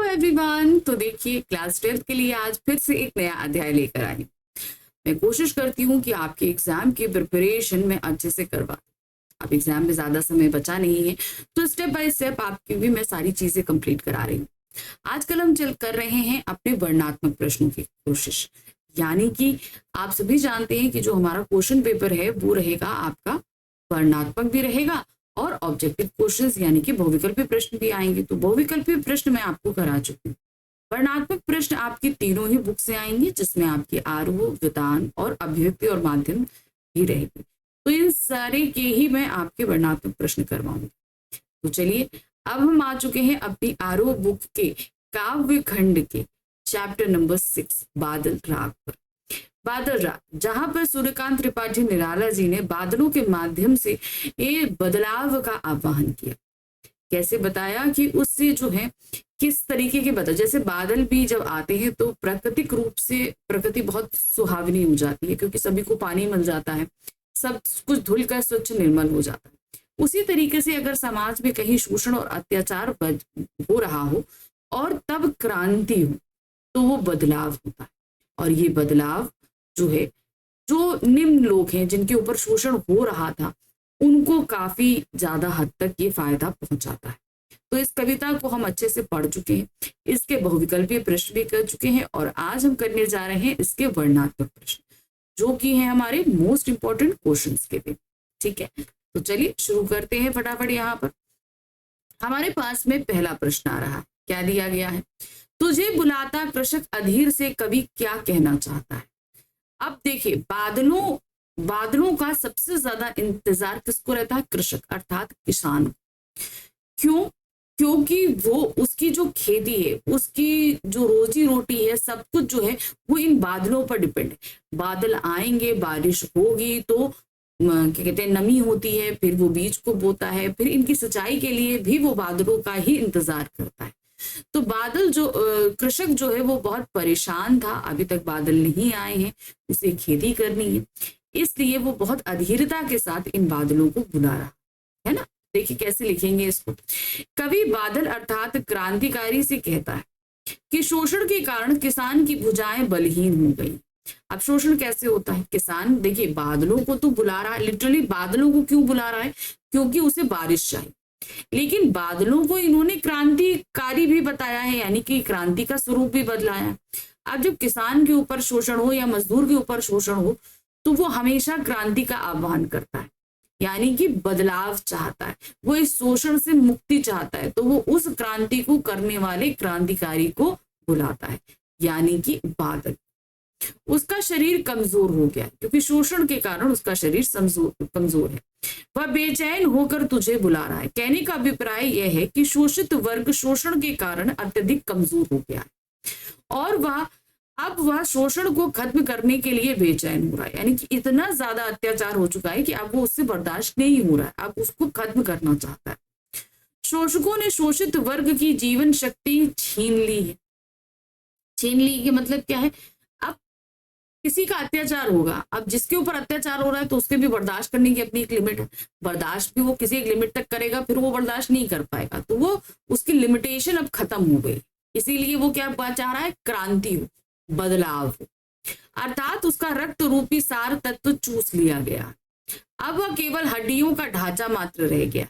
Hello everyone. तो देखिए, class 12th के लिए आज फिर से एक नया अध्याय लेकर आई। मैं कोशिश करती हूँ कि आपके एग्जाम की प्रिपरेशन में अच्छे से करवा दूं। अब एग्जाम में ज्यादा समय बचा नहीं है, तो स्टेप बाय स्टेप आपकी भी मैं सारी चीजें कंप्लीट करा रही हूँ। आजकल हम चल कर रहे हैं अपने वर्णनात्मक प्रश्नों की कोशिश, यानी कि आप सभी जानते हैं कि जो हमारा क्वेश्चन पेपर है वो रहेगा आपका वर्णनात्मक भी रहेगा और ऑब्जेक्टिव क्वेश्चंस यानी कि बहुविकल्पीय प्रश्न भी आएंगे। तो बहुविकल्पीय प्रश्न मैं आपको करा चुकी हूँ। वर्णनात्मक प्रश्न आपकी तीनों ही बुक से आएंगे, जिसमें आपकी आरोह, विधान और अभिव्यक्ति और माध्यम भी रहेगी। तो इन सारे के ही मैं आपके वर्णनात्मक प्रश्न करवाऊंगी। तो चलिए, अब हम आ चुके हैं अपनी आरोह बुक के काव्य खंड के चैप्टर नंबर 6 बादल राग पर। बादल राग, जहां पर सूर्यकांत त्रिपाठी निराला जी ने बादलों के माध्यम से ये बदलाव का आह्वान किया। कैसे बताया कि उससे जो है किस तरीके के बदल, जैसे बादल भी जब आते हैं तो प्राकृतिक रूप से प्रकृति बहुत सुहावनी हो जाती है, क्योंकि सभी को पानी मिल जाता है, सब कुछ धुल कर स्वच्छ निर्मल हो जाता है। उसी तरीके से अगर समाज में कहीं शोषण और अत्याचार हो रहा हो और तब क्रांति हो, तो वो बदलाव होता है। और ये बदलाव जो है, जो निम्न लोग हैं जिनके ऊपर शोषण हो रहा था, उनको काफी ज्यादा हद तक ये फायदा पहुंचाता है। तो इस कविता को हम अच्छे से पढ़ चुके हैं, इसके बहुविकल्पीय प्रश्न भी कर चुके हैं, और आज हम करने जा रहे हैं इसके वर्णनात्मक प्रश्न, जो कि है हमारे मोस्ट इंपॉर्टेंट क्वेश्चंस के लिए। ठीक है, तो चलिए शुरू करते हैं फटाफट। यहाँ पर हमारे पास में पहला प्रश्न आ रहा है। क्या दिया गया है? तुझे बुलाता कृषक अधीर से कवि क्या कहना चाहता है। अब देखिए, बादलों का सबसे ज्यादा इंतजार किसको रहता है? कृषक अर्थात किसान। क्यों? क्योंकि वो उसकी जो खेती है, उसकी जो रोजी रोटी है, सब कुछ जो है वो इन बादलों पर डिपेंड है। बादल आएंगे, बारिश होगी तो क्या कहते हैं, नमी होती है, फिर वो बीज को बोता है, फिर इनकी सिंचाई के लिए भी वो बादलों का ही इंतजार करता है। तो बादल जो कृषक जो है वो बहुत परेशान था, अभी तक बादल नहीं आए हैं, उसे खेती करनी है, इसलिए वो बहुत अधीरता के साथ इन बादलों को बुला रहा है ना। देखिए कैसे लिखेंगे इसको। कवि बादल अर्थात क्रांतिकारी से कहता है कि शोषण के कारण किसान की भुजाएं बलहीन हो गई। अब शोषण कैसे होता है? किसान देखिए बादलों को तो बुला रहा है, लिटरली बादलों को क्यों बुला रहा है? क्योंकि उसे बारिश चाहिए, लेकिन बादलों को इन्होंने क्रांतिकारी भी बताया है, यानी कि क्रांति का स्वरूप भी बदलाया। अब जब किसान के ऊपर शोषण हो या मजदूर के ऊपर शोषण हो, तो वो हमेशा क्रांति का आह्वान करता है, यानी कि बदलाव चाहता है, वो इस शोषण से मुक्ति चाहता है, तो वो उस क्रांति को करने वाले क्रांतिकारी को बुलाता है, यानी कि बादल। उसका शरीर कमजोर हो गया, क्योंकि शोषण के कारण उसका शरीर कमजोर है। वह बेचैन होकर तुझे बुला रहा है। कहने का अभिप्राय यह है कि शोषित वर्ग शोषण के कारण अत्यधिक कमजोर हो गया है और वह शोषण को खत्म करने के लिए बेचैन हो रहा है, यानी कि इतना ज्यादा अत्याचार हो चुका है कि अब वो उससे बर्दाश्त नहीं हो रहा है, अब उसको खत्म करना चाहता है। शोषकों ने शोषित वर्ग की जीवन शक्ति छीन ली है। छीन ली के मतलब क्या है? अब किसी का अत्याचार होगा, अब जिसके ऊपर अत्याचार हो रहा है तो उसके भी बर्दाश्त करने की अपनी एक लिमिट है। बर्दाश्त भी वो किसी एक लिमिट तक करेगा, फिर वो बर्दाश्त नहीं कर पाएगा, तो वो उसकी लिमिटेशन अब खत्म हो गई। इसीलिए वो क्या चाह रहा है? क्रांति हो, बदलाव हो, अर्थात उसका रक्त रूपी सार तत्व चूस लिया गया। अब वह केवल हड्डियों का ढांचा मात्र रह गया।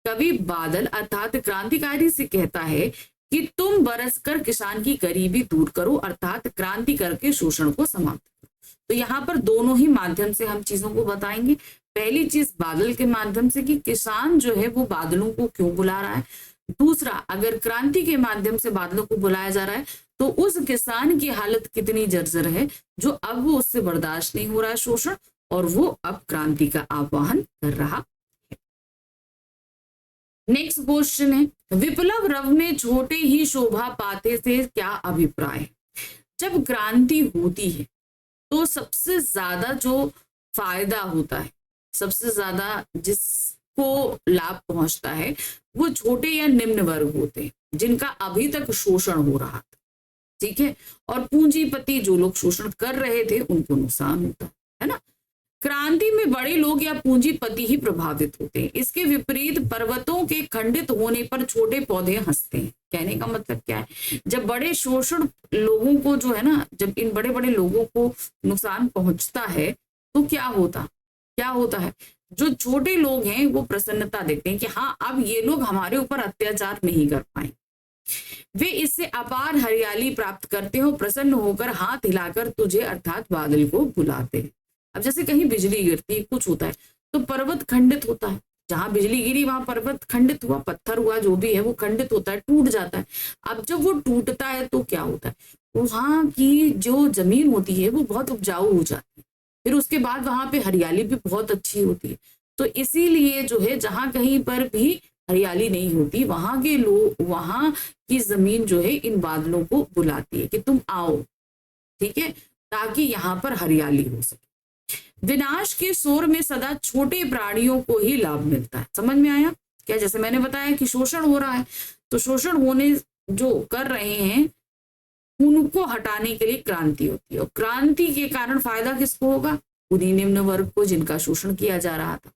कवि बादल अर्थात क्रांतिकारी से कहता है कि तुम बरसकर किसान की गरीबी दूर करो, अर्थात क्रांति करके शोषण को समाप्त करो। तो यहाँ पर दोनों ही माध्यम से हम चीजों को बताएंगे। पहली चीज बादल के माध्यम से कि किसान जो है वो बादलों को क्यों बुला रहा है। दूसरा, अगर क्रांति के माध्यम से बादलों को बुलाया जा रहा है तो उस किसान की हालत कितनी जर्जर है, जो अब वो उससे बर्दाश्त नहीं हो रहा है शोषण, और वो अब क्रांति का आह्वान कर रहा है। नेक्स्ट क्वेश्चन है, विप्लव रव में छोटे ही शोभा पाते से क्या अभिप्राय है। जब क्रांति होती है तो सबसे ज्यादा जो फायदा होता है, सबसे ज्यादा जिसको लाभ पहुंचता है, वो छोटे या निम्न वर्ग होते हैं, जिनका अभी तक शोषण हो रहा था। ठीक है, और पूंजीपति जो लोग शोषण कर रहे थे उनको नुकसान होता है ना। क्रांति में बड़े लोग या पूंजीपति ही प्रभावित होते हैं। इसके विपरीत पर्वतों के खंडित होने पर छोटे पौधे हंसते हैं। कहने का मतलब क्या है, जब बड़े शोषण लोगों को जो है ना, जब इन बड़े बड़े लोगों को नुकसान पहुंचता है तो क्या होता है, जो छोटे लोग हैं वो प्रसन्नता देखते हैं कि हाँ अब ये लोग हमारे ऊपर अत्याचार नहीं कर पाए। वे इससे अपार हरियाली प्राप्त करते हो, प्रसन्न होकर हाथ हिलाकर तुझे अर्थात बादल को बुलाते हैं। अब जैसे कहीं बिजली गिरती, कुछ होता है तो पर्वत खंडित होता है, जहां बिजली गिरी वहां पर्वत खंडित हुआ, पत्थर हुआ, जो भी है वो खंडित होता है, टूट जाता है। अब जब वो टूटता है तो क्या होता है, वहां की जो जमीन होती है वो बहुत उपजाऊ हो जाती है, फिर उसके बाद वहां पे हरियाली भी बहुत अच्छी होती है। तो इसीलिए जो है जहां कहीं पर भी हरियाली नहीं होती, वहां के लोग, वहां की जमीन जो है इन बादलों को बुलाती है कि तुम आओ, ठीक है, ताकि यहाँ पर हरियाली हो सके। विनाश के शोर में सदा छोटे प्राणियों को ही लाभ मिलता है। समझ में आया क्या? जैसे मैंने बताया कि शोषण हो रहा है, तो शोषण होने जो कर रहे हैं उनको हटाने के लिए क्रांति होती है, और क्रांति के कारण फायदा किसको होगा? उन्हीं निम्न वर्ग को जिनका शोषण किया जा रहा था।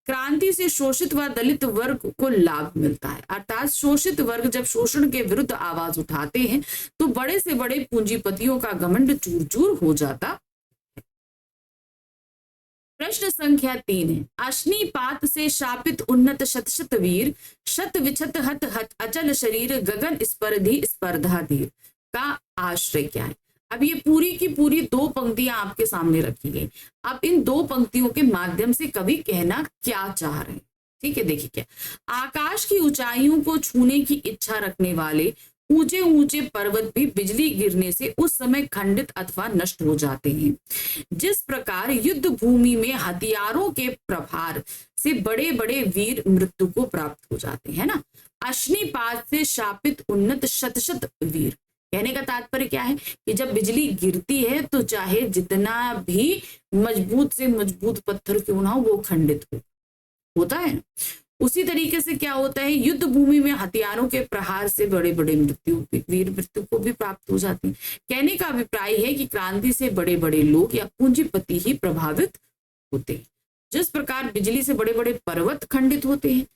क्रांति से शोषित व दलित वर्ग को लाभ मिलता है, अर्थात शोषित वर्ग जब शोषण के विरुद्ध आवाज उठाते हैं तो बड़े से बड़े पूंजीपतियों का घमंड चूर चूर हो जाता। प्रश्न संख्या 3 है, अश्निपात से शापित उन्नत शत शत वीर, शत विछत हत हत अचल शरीर, गगन स्पर्धी स्पर्धा धीर का आश्रय क्या है? अब ये पूरी की पूरी 2 पंक्तियां आपके सामने रखी गई। अब इन 2 पंक्तियों के माध्यम से कवि कहना क्या चाह रहे हैं, ठीक है, देखिए क्या। आकाश की ऊंचाइयों को छूने की इच्छा रखने वाले ऊंचे ऊंचे पर्वत भी बिजली गिरने से उस समय खंडित अथवा नष्ट हो जाते हैं। जिस प्रकार युद्ध भूमि में हथियारों के प्रहार से बड़े बड़े वीर मृत्यु को प्राप्त हो जाते हैं ना। अश्निपात से शापित उन्नत शत शत वीर, कहने का तात्पर्य क्या है कि जब बिजली गिरती है तो चाहे जितना भी मजबूत से मजबूत पत्थर क्यों ना हो वो खंडित होता है। उसी तरीके से क्या होता है, युद्ध भूमि में हथियारों के प्रहार से बड़े बड़े वीर मृत्यु को भी प्राप्त हो जाती है। कहने का अभिप्राय है कि क्रांति से बड़े बड़े लोग या पूंजीपति ही प्रभावित होते हैं। जिस प्रकार बिजली से बड़े बड़े पर्वत खंडित होते हैं,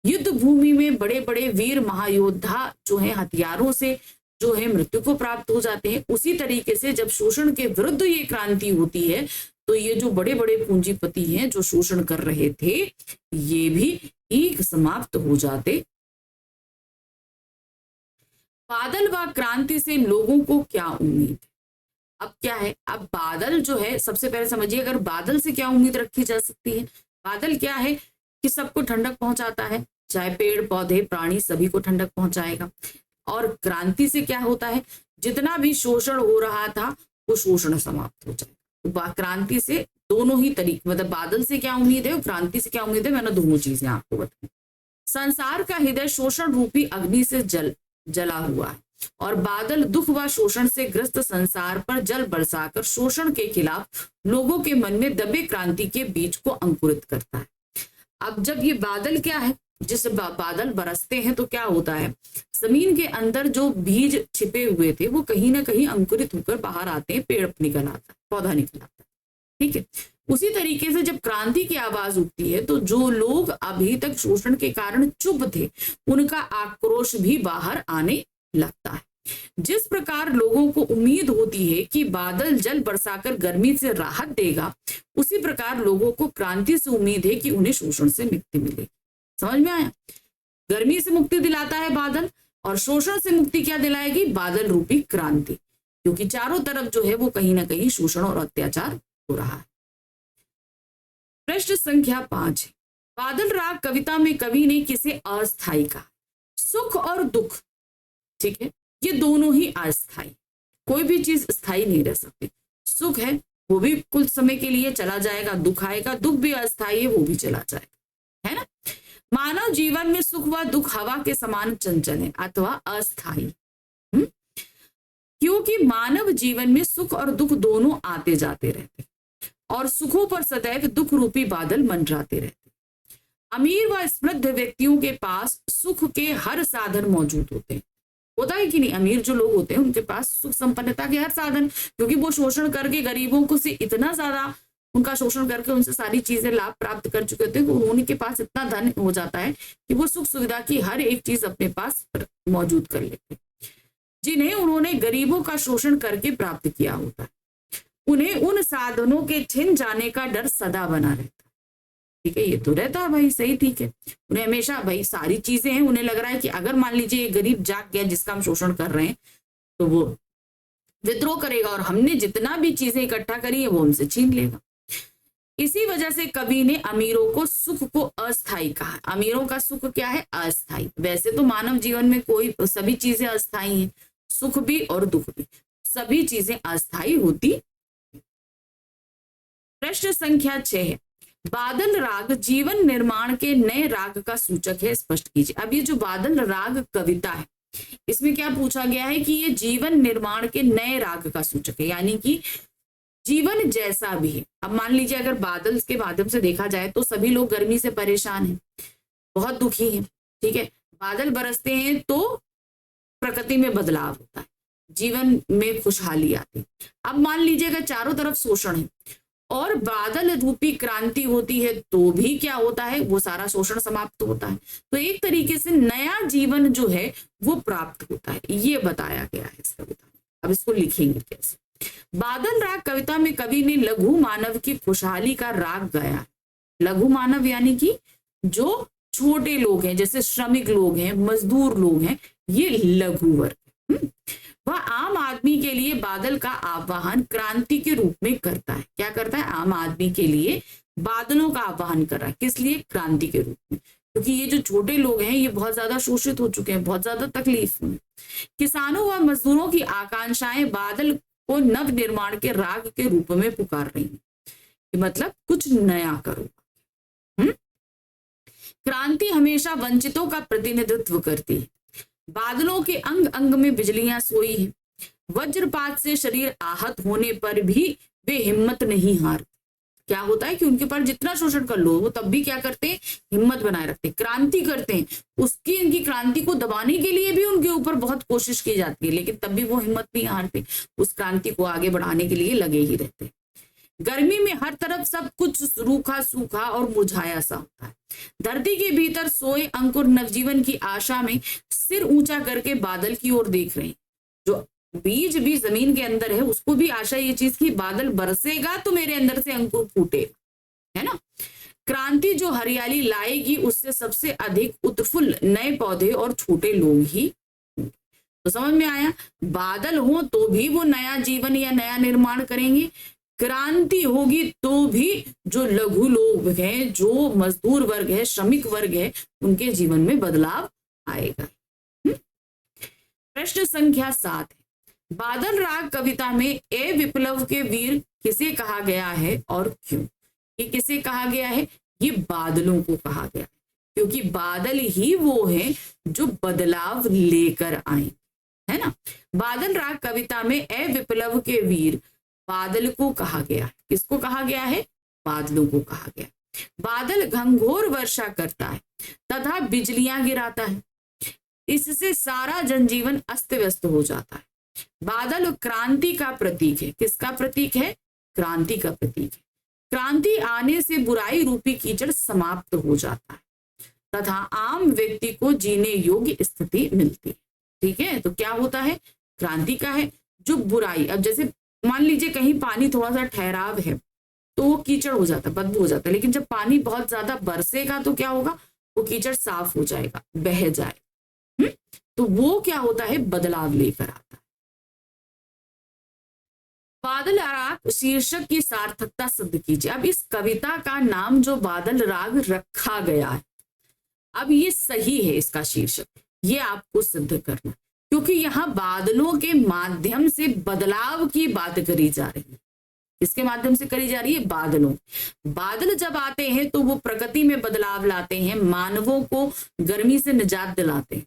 युद्ध भूमि में बड़े बड़े वीर महायोद्धा जो है हथियारों से जो है मृत्यु को प्राप्त हो जाते हैं, उसी तरीके से जब शोषण के विरुद्ध ये क्रांति होती है तो ये जो बड़े बड़े पूंजीपति हैं जो शोषण कर रहे थे ये भी एक समाप्त हो जाते। बादल व क्रांति से लोगों को क्या उम्मीद है? अब क्या है, अब बादल जो है, सबसे पहले समझिए अगर बादल से क्या उम्मीद रखी जा सकती है। बादल क्या है कि सबको ठंडक पहुंचाता है, चाहे पेड़ पौधे प्राणी सभी को ठंडक पहुंचाएगा। और क्रांति से क्या होता है, जितना भी शोषण हो रहा था वो शोषण समाप्त हो जाएगा। क्रांति से दोनों ही तरीके, मतलब बादल से क्या उम्मीद है और क्रांति से क्या उम्मीद है, मैंने दोनों चीजें आपको बताई। संसार का हृदय शोषण रूपी अग्नि से जला हुआ है और बादल दुख व शोषण से ग्रस्त संसार पर जल बरसाकर शोषण के खिलाफ लोगों के मन में दबे क्रांति के बीज को अंकुरित करता है। अब जब ये बादल क्या है, जिस बादल बरसते हैं तो क्या होता है, जमीन के अंदर जो बीज छिपे हुए थे वो कहीं ना कहीं अंकुरित होकर बाहर आते हैं, पेड़ निकल आता है, पौधा निकल आता है, ठीक है। उसी तरीके से जब क्रांति की आवाज उठती है तो जो लोग अभी तक शोषण के कारण चुप थे उनका आक्रोश भी बाहर आने लगता है। जिस प्रकार लोगों को उम्मीद होती है कि बादल जल बरसाकर गर्मी से राहत देगा, उसी प्रकार लोगों को क्रांति से उम्मीद है कि उन्हें शोषण से मुक्ति मिलेगी। समझ में आया? गर्मी से मुक्ति दिलाता है बादल, और शोषण से मुक्ति क्या दिलाएगी? बादल रूपी क्रांति, क्योंकि चारों तरफ जो है वो कहीं ना कहीं शोषण और अत्याचार हो रहा है। प्रश्न संख्या 5, बादल राग कविता में कवि ने किसे अस्थायी कहा? सुख और दुख, ठीक है, ये दोनों ही अस्थायी, कोई भी चीज स्थायी नहीं रह सकती। सुख है वो भी कुछ समय के लिए चला जाएगा, दुख आएगा, दुख भी अस्थायी है वो भी चला जाएगा, है ना। मानव जीवन में सुख व दुख हवा के समान चंचल है अथवा अस्थायी, क्योंकि मानव जीवन में सुख और दुख दोनों आते जाते रहते और सुखों पर सदैव दुख रूपी बादल मंडराते रहते। अमीर व समृद्ध व्यक्तियों के पास सुख के हर साधन मौजूद होते हैं, होता है कि नहीं? अमीर जो लोग होते हैं उनके पास सुख संपन्नता के हर साधन, क्योंकि वो शोषण करके गरीबों को से इतना ज्यादा उनका शोषण करके उनसे सारी चीजें लाभ प्राप्त कर चुके होते हैं, तो उन्हीं के पास इतना धन हो जाता है कि वो सुख सुविधा की हर एक चीज अपने पास मौजूद कर लेते हैं, जिन्हें उन्होंने गरीबों का शोषण करके प्राप्त किया होता है। उन्हें उन साधनों के छिन जाने का डर सदा बना रहता है। ठीक है, ये तो रहता है भाई, सही, ठीक है। उन्हें हमेशा भाई सारी चीजें हैं, उन्हें लग रहा है कि अगर मान लीजिए ये गरीब जाग गया जिसका हम शोषण कर रहे हैं, तो वो विद्रोह करेगा और हमने जितना भी चीजें इकट्ठा करी है वो हमसे छीन लेगा। इसी वजह से कवि ने अमीरों को सुख को अस्थायी कहा। अमीरों का सुख क्या है? अस्थायी। वैसे तो मानव जीवन में कोई सभी चीजें अस्थायी हैं, सुख भी और दुख भी, सभी चीजें अस्थायी होती। प्रश्न संख्या 6 है, बादल राग जीवन निर्माण के नए राग का सूचक है, स्पष्ट कीजिए। अब ये जो बादल राग कविता है, इसमें क्या पूछा गया है कि ये जीवन निर्माण के नए राग का सूचक है, यानी कि जीवन जैसा भी है। अब मान लीजिए अगर बादल के माध्यम से देखा जाए तो सभी लोग गर्मी से परेशान हैं, बहुत दुखी हैं, ठीक है। बादल बरसते हैं तो प्रकृति में बदलाव होता है, जीवन में खुशहाली आती है। अब मान लीजिए अगर चारों तरफ शोषण है और बादल रूपी क्रांति होती है तो भी क्या होता है? वो सारा शोषण समाप्त होता है, तो एक तरीके से नया जीवन जो है वो प्राप्त होता है, ये बताया गया है इस कविता में। अब इसको लिखेंगे कैसे? बादल राग कविता में कवि ने लघु मानव की खुशहाली का राग गाया। लघु मानव यानी कि जो छोटे लोग हैं, जैसे श्रमिक लोग हैं, मजदूर लोग हैं, ये लघु वर्ग। वह आम आदमी के लिए बादल का आह्वान क्रांति के रूप में करता है। क्या करता है? आम आदमी के लिए बादलों का आह्वान कर रहा है। किस लिए? क्रांति के रूप में, क्योंकि ये जो छोटे लोग हैं ये बहुत ज्यादा शोषित हो चुके हैं, बहुत ज्यादा तकलीफ में। किसानों व मजदूरों की आकांक्षाएं बादल को नव निर्माण के राग के रूप में पुकार रही है, मतलब कुछ नया करो। क्रांति हमेशा वंचितों का प्रतिनिधित्व करती है। बादलों के अंग अंग में बिजलियां सोई हैं। वज्रपात से शरीर आहत होने पर भी वे हिम्मत नहीं हारते। क्या होता है कि उनके पास जितना शोषण कर लो वो तब भी क्या करते हैं? हिम्मत बनाए रखते हैं, क्रांति करते हैं। उसकी इनकी क्रांति को दबाने के लिए भी उनके ऊपर बहुत कोशिश की जाती है, लेकिन तब भी वो हिम्मत नहीं हारते, उस क्रांति को आगे बढ़ाने के लिए लगे ही रहते हैं। गर्मी में हर तरफ सब कुछ रूखा सूखा और मुरझाया सा होता है। धरती के भीतर सोए अंकुर नवजीवन की आशा में सिर ऊंचा करके बादल की ओर देख रहे हैं। जो बीज भी जमीन के अंदर है उसको भी आशा ये चीज की बादल बरसेगा तो मेरे अंदर से अंकुर फूटेगा, है ना। क्रांति जो हरियाली लाएगी उससे सबसे अधिक उत्फुल्ल नए पौधे और छोटे लोग ही। तो समझ में आया? बादल हो तो भी वो नया जीवन या नया निर्माण करेंगे, क्रांति होगी तो भी जो लघु लोग हैं, जो मजदूर वर्ग है, श्रमिक वर्ग है, उनके जीवन में बदलाव आएगा। प्रश्न संख्या 7 है, बादल राग कविता में ए विप्लव के वीर किसे कहा गया है और क्यों? ये किसे कहा गया है? ये बादलों को कहा गया है, क्योंकि बादल ही वो हैं जो बदलाव लेकर आए, है ना। बादल राग कविता में ए विप्लव के वीर बादल को कहा गया है। किसको कहा गया है? बादलों को कहा गया। बादल घंघोर वर्षा करता है तथा बिजलियां गिराता है, इससे सारा जनजीवन अस्त व्यस्त हो जाता है। बादल क्रांति का प्रतीक है। किसका प्रतीक है? क्रांति का प्रतीक है। क्रांति आने से बुराई रूपी कीचड़ समाप्त हो जाता है तथा आम व्यक्ति को जीने योग्य स्थिति मिलती है। ठीक है, तो क्या होता है? क्रांति का है जो बुराई, अब जैसे मान लीजिए कहीं पानी थोड़ा सा ठहराव है तो वो कीचड़ हो जाता है, बदबू हो जाता है, लेकिन जब पानी बहुत ज्यादा बरसेगा तो क्या होगा? वो कीचड़ साफ हो जाएगा, बह जाएगा। तो वो क्या होता है? बदलाव लेकर आता है। बादल राग शीर्षक की सार्थकता सिद्ध कीजिए। अब इस कविता का नाम जो बादल राग रखा गया है, अब ये सही है इसका शीर्षक, ये आपको सिद्ध करना, क्योंकि यहाँ बादलों के माध्यम से बदलाव की बात करी जा रही है। इसके माध्यम से करी जा रही है बादलों। बादल जब आते हैं तो वो प्रकृति में बदलाव लाते हैं, मानवों को गर्मी से निजात दिलाते हैं।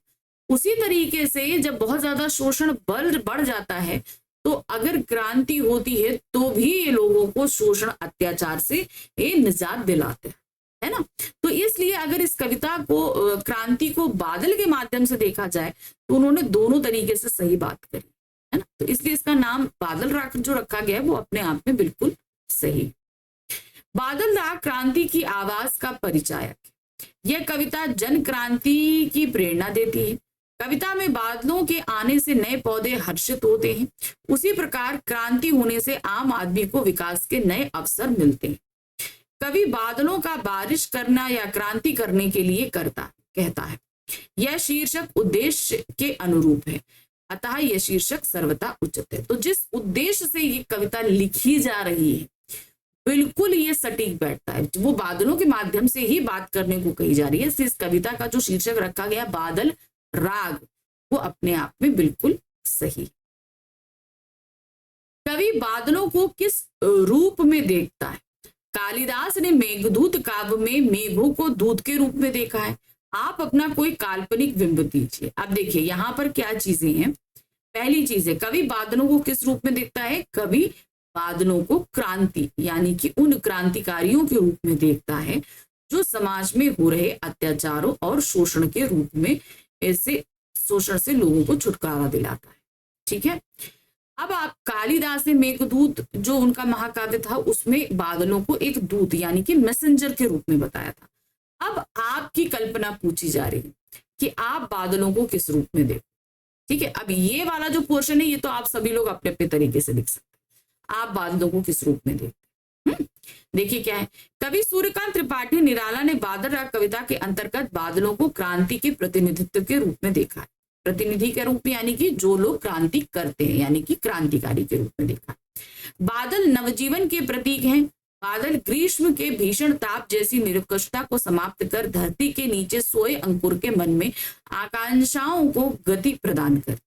उसी तरीके से जब बहुत ज्यादा शोषण बढ़ जाता है तो अगर क्रांति होती है तो भी ये लोगों को शोषण अत्याचार से ये निजात दिलाते हैं, है ना। तो इसलिए अगर इस कविता को क्रांति को बादल के माध्यम से देखा जाए तो उन्होंने दोनों तरीके से सही बात करी, है ना। तो इसलिए इसका नाम बादल राग जो रखा गया है वो अपने आप में बिल्कुल सही। बादल राग क्रांति की आवाज का परिचायक है। यह कविता जन क्रांति की प्रेरणा देती है। कविता में बादलों के आने से नए पौधे हर्षित होते हैं, उसी प्रकार क्रांति होने से आम आदमी को विकास के नए अवसर मिलते हैं। कवि बादलों का बारिश करना या क्रांति करने के लिए कहता है। यह शीर्षक उद्देश्य के अनुरूप है, अतः यह शीर्षक सर्वथा उचित है। तो जिस उद्देश्य से ये कविता लिखी जा रही है बिल्कुल ये सटीक बैठता है। वो बादलों के माध्यम से ही बात करने को कही जा रही है। इस कविता का जो शीर्षक रखा गया बादल राग, वो अपने आप में बिल्कुल सही। कवि बादलों को किस रूप में देखता है? कालिदास ने मेघदूत काव्य में मेघों को दूत के रूप में देखा है। आप अपना कोई काल्पनिक बिंब दीजिए। अब देखिए यहाँ पर क्या चीजें हैं। पहली चीज है, कवि बादलों को किस रूप में देखता है? कवि बादलों को क्रांति यानी कि उन क्रांतिकारियों के रूप में देखता है जो समाज में हो रहे अत्याचारों और शोषण के रूप में ऐसे शोषण से लोगों को छुटकारा दिलाता है। ठीक है। अब आप कालिदास ने मेघदूत जो उनका महाकाव्य था उसमें बादलों को एक दूत यानी कि मैसेंजर के रूप में बताया था। अब आपकी कल्पना पूछी जा रही है कि आप बादलों को किस रूप में देखो। ठीक है। अब ये वाला जो पोर्शन है ये तो आप सभी लोग अपने अपने तरीके से लिख सकते हैं। आप बादलों को किस रूप में देखते हैं? देखिए क्या है। कवि सूर्यकांत त्रिपाठी निराला ने बादल राग कविता के अंतर्गत बादलों को क्रांति के प्रतिनिधित्व के रूप में देखा है। प्रतिनिधि के रूप में यानी कि जो लोग क्रांति करते हैं यानी कि क्रांतिकारी के रूप में देखा है। बादल नवजीवन के प्रतीक हैं। बादल ग्रीष्म के भीषण ताप जैसी निरंकुशता को समाप्त कर धरती के नीचे सोए अंकुर के मन में आकांक्षाओं को गति प्रदान करता है।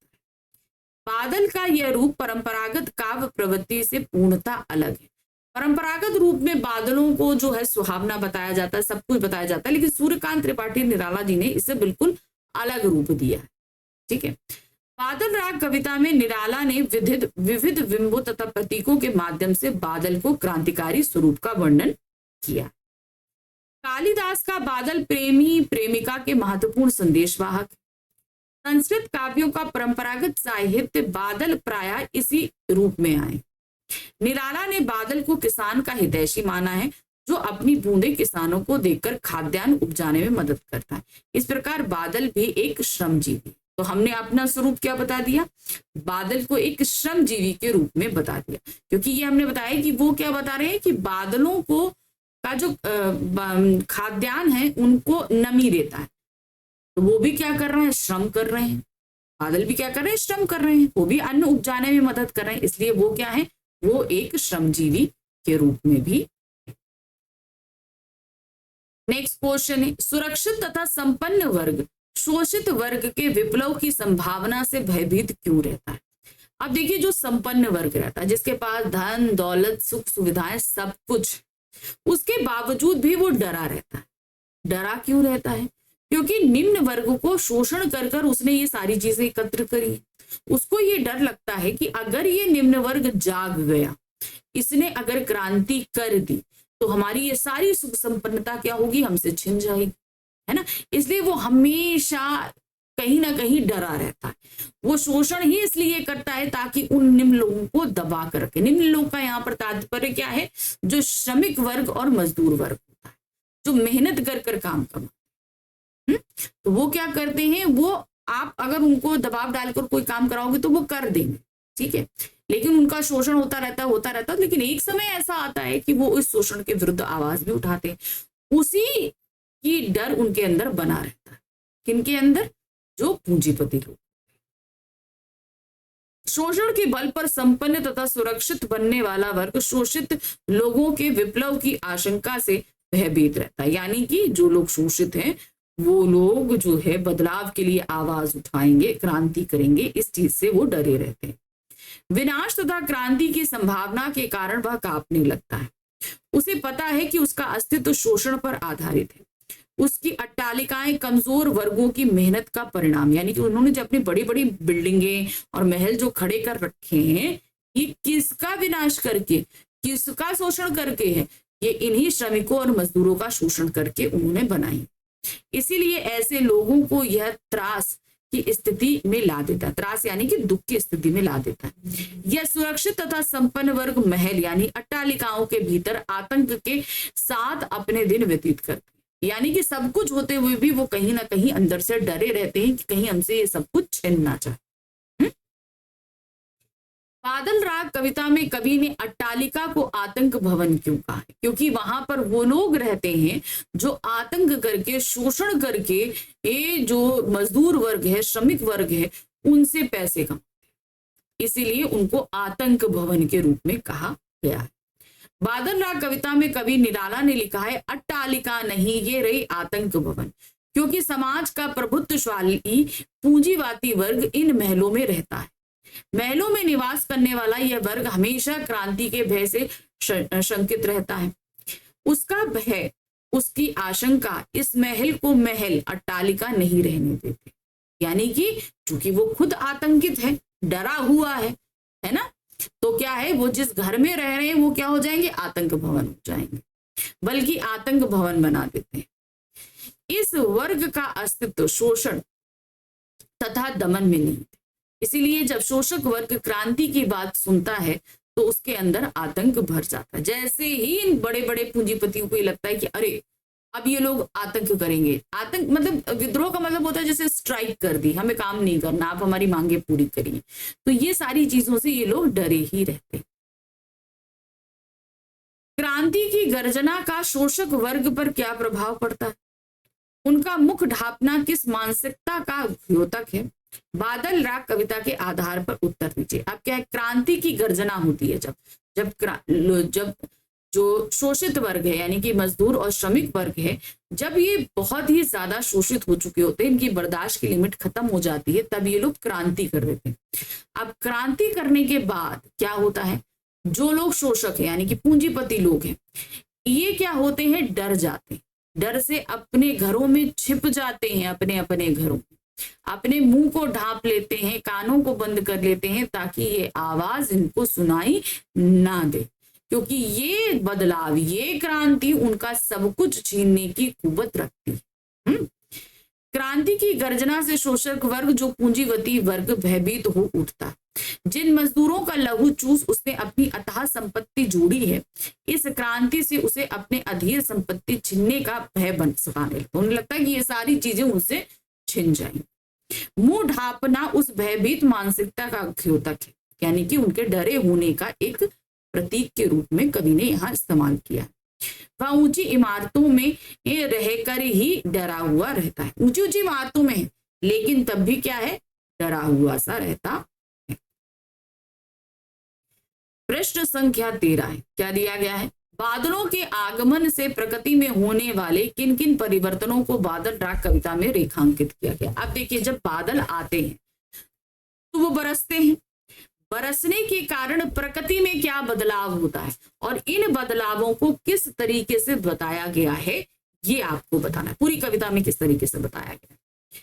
बादल का यह रूप परंपरागत काव्य प्रवृत्ति से पूर्णतः अलग है। परंपरागत रूप में बादलों को जो है सुहावना बताया जाता है, सब कुछ बताया जाता है, लेकिन सूर्यकांत त्रिपाठी निराला जी ने इसे बिल्कुल अलग रूप दिया है। ठीक है। बादल राग कविता में निराला ने विविध बिंबों तथा प्रतीकों के माध्यम से बादल को क्रांतिकारी स्वरूप का वर्णन किया। कालिदास का बादल प्रेमी प्रेमिका के महत्वपूर्ण संदेशवाहक। संस्कृत काव्यों का परंपरागत साहित्य बादल प्रायः इसी रूप में आए। निराला ने बादल को किसान का हितैषी माना है जो अपनी बूंदे किसानों को देकर खाद्यान्न उपजाने में मदद करता है। इस प्रकार बादल भी एक श्रमजीवी। तो हमने अपना स्वरूप क्या बता दिया? बादल को एक श्रमजीवी के रूप में बता दिया, क्योंकि ये हमने बताया कि वो क्या बता रहे हैं कि बादलों को का जो खाद्यान्न है उनको नमी देता है, तो वो भी क्या कर रहे हैं? श्रम कर रहे हैं। बादल भी क्या कर रहे हैं? श्रम कर रहे हैं। वो भी अन्न उपजाने में मदद कर रहे हैं, इसलिए वो क्या है? वो एक श्रमजीवी के रूप में भी। नेक्स्ट क्वेश्चन है, सुरक्षित तथा संपन्न वर्ग शोषित वर्ग के विप्लव की संभावना से भयभीत क्यों रहता है? अब देखिए, जो संपन्न वर्ग रहता है, जिसके पास धन दौलत सुख सुविधाएं सब कुछ, उसके बावजूद भी वो डरा रहता है। डरा क्यों रहता है? क्योंकि निम्न वर्ग को शोषण कर कर उसने ये सारी चीजें एकत्र करी। उसको ये डर लगता है कि अगर ये निम्न वर्ग जाग गया, इसने अगर क्रांति कर दी, तो हमारी ये सारी सुख संपन्नता क्या होगी? हमसे छिन जाएगी, है ना। इसलिए वो हमेशा कहीं ना कहीं डरा रहता है। वो शोषण ही इसलिए करता है ताकि उन निम्न लोगों को दबा कर रखे। निम्न लोग का यहाँ पर तात्पर्य क्या है? जो श्रमिक वर्ग और मजदूर वर्ग होता है, जो मेहनत कर कर काम कमाते। तो वो क्या करते हैं? वो आप अगर उनको दबाव डालकर कोई काम कराओगे तो वो कर देंगे, ठीक है, लेकिन उनका शोषण होता रहता है। लेकिन एक समय ऐसा आता है कि वो इस शोषण के विरुद्ध आवाज भी उठाते हैं। उसी की डर उनके अंदर बना रहता है। किनके अंदर? जो पूंजीपति लोग। शोषण के बल पर संपन्न तथा सुरक्षित बनने वाला वर्ग शोषित लोगों के विप्लव की आशंका से भयभीत रहता है। यानी कि जो लोग शोषित हैं वो लोग जो है बदलाव के लिए आवाज उठाएंगे, क्रांति करेंगे, इस चीज से वो डरे रहते हैं। विनाश तथा क्रांति की संभावना के कारण वह कांपने लगता है। उसे पता है कि उसका अस्तित्व शोषण पर आधारित है। उसकी अट्टालिकाएं कमजोर वर्गों की मेहनत का परिणाम, यानी कि उन्होंने जो अपनी बड़ी बड़ी बिल्डिंगें और महल जो खड़े कर रखे हैं, ये किसका विनाश करके, किसका शोषण करके है? ये इन्हीं श्रमिकों और मजदूरों का शोषण करके उन्होंने बनाई। इसीलिए ऐसे लोगों को यह त्रास की स्थिति में ला देता है, त्रास यानी कि दुख की स्थिति में ला देता है। यह सुरक्षित तथा संपन्न वर्ग महल यानी अट्टालिकाओं के भीतर आतंक के साथ अपने दिन व्यतीत करते हैं, यानी कि सब कुछ होते हुए भी वो कहीं ना कहीं अंदर से डरे रहते हैं कि कहीं हमसे ये सब कुछ छिन ना जाए। बादल राग कविता में कवि ने अट्टालिका को आतंक भवन क्यों कहा है? क्योंकि वहां पर वो लोग रहते हैं जो आतंक करके, शोषण करके, ये जो मजदूर वर्ग है, श्रमिक वर्ग है, उनसे पैसे कमाते हैं, इसीलिए उनको आतंक भवन के रूप में कहा गया है। बादल राग कविता में कवि निराला ने लिखा है, अट्टालिका नहीं ये रही आतंक भवन, क्योंकि समाज का प्रभुत्वशाली पूंजीवादी वर्ग इन महलों में रहता है। महलों में निवास करने वाला यह वर्ग हमेशा क्रांति के भय से शंकित रहता है। उसका भय, उसकी आशंका इस महल को महल, अट्टालिका नहीं रहने देते, यानी कि चूंकि वो खुद आतंकित है, डरा हुआ है ना, तो क्या है, वो जिस घर में रह रहे हैं वो क्या हो जाएंगे, आतंक भवन हो जाएंगे, बल्कि आतंक भवन बना देते हैं। इस वर्ग का अस्तित्व शोषण तथा दमन में नहीं, इसीलिए जब शोषक वर्ग क्रांति की बात सुनता है तो उसके अंदर आतंक भर जाता है। जैसे ही इन बड़े बड़े पूंजीपतियों को ये लगता है कि अरे अब ये लोग आतंक करेंगे, आतंक मतलब विद्रोह का मतलब होता है जैसे स्ट्राइक कर दी, हमें काम नहीं करना, आप हमारी मांगे पूरी करिए, तो ये सारी चीजों से ये लोग डरे ही रहते। क्रांति की गर्जना का शोषक वर्ग पर क्या प्रभाव पड़ता है? उनका मुख ढांपना किस मानसिकता का द्योतक है? बादल राग कविता के आधार पर उत्तर दीजिए। अब क्या है, क्रांति की गर्जना होती है जब जो शोषित वर्ग है यानी कि मजदूर और श्रमिक वर्ग है, जब ये बहुत ही ज्यादा शोषित हो चुके होते हैं, इनकी बर्दाश्त की लिमिट खत्म हो जाती है, तब ये लोग क्रांति कर देते हैं। अब क्रांति करने के बाद क्या होता है, जो लोग शोषक है यानी कि पूंजीपति लोग हैं, ये क्या होते हैं, डर जाते हैं, डर से अपने घरों में छिप जाते हैं, अपने अपने घरों में अपने मुंह को ढांप लेते हैं, कानों को बंद कर लेते हैं, ताकि ये आवाज इनको सुनाई ना दे, क्योंकि ये बदलाव, ये क्रांति उनका सब कुछ छीनने की कुवत रखती है। क्रांति की गर्जना से शोषक वर्ग, जो पूंजीवती वर्ग, भयभीत हो उठता। जिन मजदूरों का लहू चूस उसने अपनी अथाह संपत्ति जोड़ी है, इस क्रांति से उसे अपने अधीर संपत्ति छीनने का भय बन सताने लगता। उन्हें लगता है कि ये सारी चीजें उनसे छिन जाएंगी। मुंह ढांपना उस भयभीत मानसिकता का द्योतक है, यानी कि उनके डरे होने का एक प्रतीक के रूप में कवि ने यहाँ इस्तेमाल किया। वह ऊंची इमारतों में रहकर ही डरा हुआ रहता है, ऊंची ऊंची इमारतों में है, लेकिन तब भी क्या है, डरा हुआ सा रहता है। प्रश्न संख्या 13 है, क्या दिया गया है, बादलों के आगमन से प्रकृति में होने वाले किन किन परिवर्तनों को बादल राग कविता में रेखांकित किया गया। अब देखिए, जब बादल आते हैं तो वो बरसते हैं, बरसने के कारण प्रकृति में क्या बदलाव होता है और इन बदलावों को किस तरीके से बताया गया है, ये आपको बताना है। पूरी कविता में किस तरीके से बताया गया है।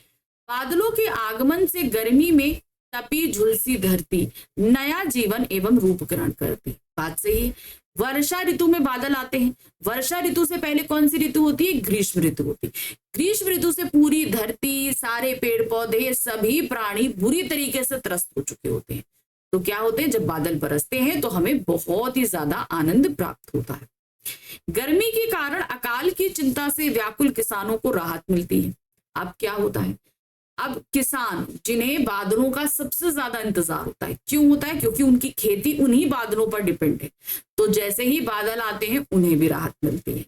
बादलों के आगमन से गर्मी में तपी झुलसी धरती नया जीवन एवं रूप ग्रहण करती, बात सही है। वर्षा ऋतु में बादल आते हैं, वर्षा ऋतु से पहले कौन सी ऋतु होती है, ग्रीष्म ऋतु होती है। ग्रीष्म ऋतु से पूरी धरती, सारे पेड़ पौधे, सभी प्राणी बुरी तरीके से त्रस्त हो चुके होते हैं, तो क्या होते हैं, जब बादल बरसते हैं तो हमें बहुत ही ज्यादा आनंद प्राप्त होता है। गर्मी के कारण अकाल की चिंता से व्याकुल किसानों को राहत मिलती है। अब क्या होता है, अब किसान जिन्हें बादलों का सबसे ज्यादा इंतजार होता है, क्यों होता है, क्योंकि उनकी खेती उन्हीं बादलों पर डिपेंड है, तो जैसे ही बादल आते हैं उन्हें भी राहत मिलती है।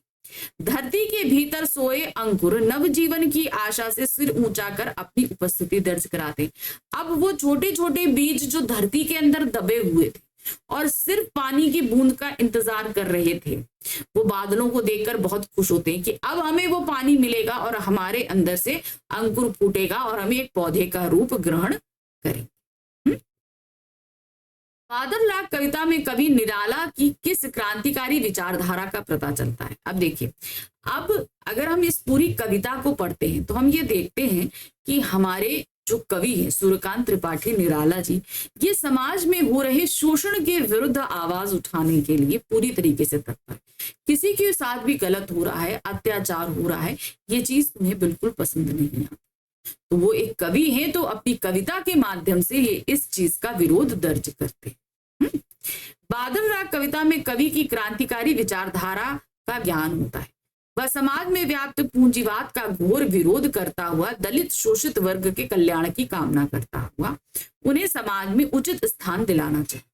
धरती के भीतर सोए अंकुर नवजीवन की आशा से सिर ऊंचा कर अपनी उपस्थिति दर्ज कराते हैं। अब वो छोटे छोटे बीज जो धरती के अंदर दबे हुए थे और सिर्फ पानी की बूंद का इंतजार कर रहे थे, वो बादलों को देखकर बहुत खुश होते हैं कि अब हमें वो पानी मिलेगा और हमारे अंदर से अंकुर फूटेगा और हम एक पौधे का रूप ग्रहण करेंगे। बादल राग कविता में कवि निराला की किस क्रांतिकारी विचारधारा का पता चलता है। अब देखिए, अब अगर हम इस पूरी कविता को पढ़ते हैं तो हम ये देखते हैं कि हमारे जो कवि है सूर्यकांत त्रिपाठी निराला जी, ये समाज में हो रहे शोषण के विरुद्ध आवाज उठाने के लिए पूरी तरीके से तत्पर है। किसी के साथ भी गलत हो रहा है, अत्याचार हो रहा है, ये चीज उन्हें बिल्कुल पसंद नहीं आती। तो वो एक कवि हैं, तो अपनी कविता के माध्यम से ये इस चीज का विरोध दर्ज करते हैं। बादल राग कविता में कवि की क्रांतिकारी विचारधारा का ज्ञान होता है। वह समाज में व्याप्त पूंजीवाद का घोर विरोध करता हुआ दलित शोषित वर्ग के कल्याण की कामना करता हुआ उन्हें समाज में उचित स्थान दिलाना चाहता है।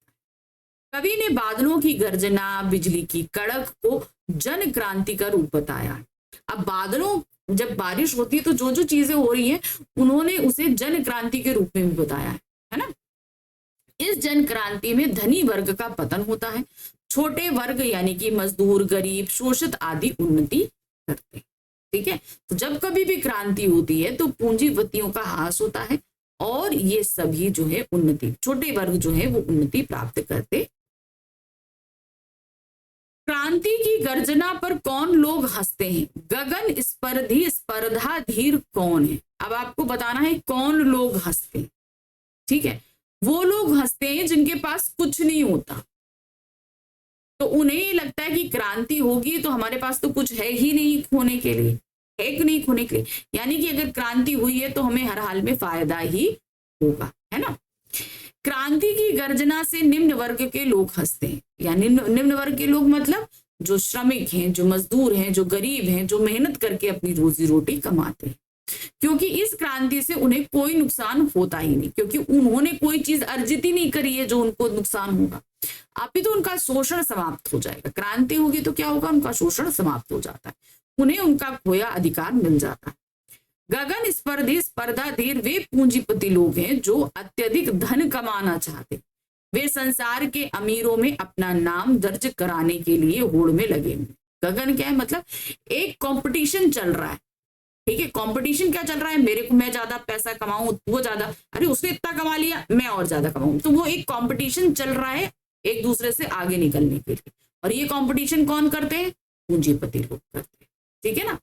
कवि ने बादलों की गर्जना, बिजली की कड़क को जन क्रांति का रूप बताया है। अब बादलों, जब बारिश होती है तो जो जो चीजें हो रही हैं उन्होंने उसे जन क्रांति के रूप में भी बताया है ना। इस जन क्रांति में धनी वर्ग का पतन होता है, छोटे वर्ग यानी कि मजदूर, गरीब, शोषित आदि उन्नति करते हैं। ठीक है, तो जब कभी भी क्रांति होती है तो पूंजीपतियों का ह्रास होता है और ये सभी जो है उन्नति, छोटे वर्ग जो है वो उन्नति प्राप्त करते। क्रांति की गर्जना पर कौन लोग हंसते हैं? गगन स्पर्धी स्पर्धा धीर कौन है? अब आपको बताना है कौन लोग हंसते हैं। ठीक है, वो लोग हंसते हैं जिनके पास कुछ नहीं होता, तो उन्हें ये लगता है कि क्रांति होगी तो हमारे पास तो कुछ है ही नहीं खोने के लिए, है कि नहीं खोने के लिए, यानी कि अगर क्रांति हुई है तो हमें हर हाल में फायदा ही होगा, है ना। क्रांति की गर्जना से निम्न वर्ग के लोग हंसते हैं, यानी निम्न वर्ग के लोग मतलब जो श्रमिक हैं, जो मजदूर हैं, जो गरीब हैं, जो मेहनत करके अपनी रोजी रोटी कमाते हैं, क्योंकि इस क्रांति से उन्हें कोई नुकसान होता ही नहीं, क्योंकि उन्होंने कोई चीज अर्जित ही नहीं करी है जो उनको नुकसान होगा। अभी तो उनका शोषण समाप्त हो जाएगा, क्रांति होगी तो क्या होगा, उनका शोषण समाप्त हो जाता है, उन्हें उनका खोया अधिकार मिल जाता है। गगन स्पर्धी स्पर्धा धीर वे पूंजीपति लोग हैं जो अत्यधिक धन कमाना चाहते, वे संसार के अमीरों में अपना नाम दर्ज कराने के लिए होड़ में लगे हुए। गगन क्या है, मतलब एक कंपटीशन चल रहा है। ठीक है, कंपटीशन क्या चल रहा है, मेरे को, मैं ज्यादा पैसा कमाऊं, वो ज्यादा, अरे उसने इतना कमा लिया मैं और ज्यादा कमाऊं, तो वो एक कंपटीशन चल रहा है एक दूसरे से आगे निकलने के लिए, और ये कंपटीशन कौन करते हैं, पूंजीपति लोग करते हैं। ठीक है ना।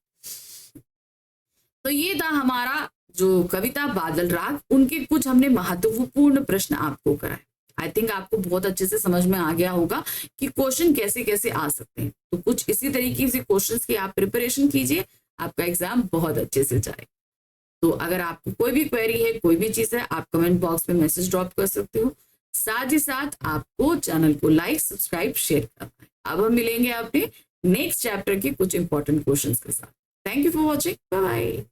तो ये था हमारा जो कविता बादल राग, उनके कुछ हमने महत्वपूर्ण प्रश्न आपको कराए। आई थिंक आपको बहुत अच्छे से समझ में आ गया होगा कि क्वेश्चन कैसे कैसे आ सकते हैं। तो कुछ इसी तरीके से क्वेश्चंस की आप प्रिपरेशन कीजिए, आपका एग्जाम बहुत अच्छे से जाए। तो अगर आपको कोई भी क्वेरी है, कोई भी चीज है, आप कमेंट बॉक्स में मैसेज ड्रॉप कर सकते हो। साथ ही साथ आपको चैनल को लाइक, सब्सक्राइब, शेयर करना है। अब हम मिलेंगे अपने नेक्स्ट चैप्टर के कुछ इंपॉर्टेंट क्वेश्चंस के साथ। Thank you for watching, bye bye.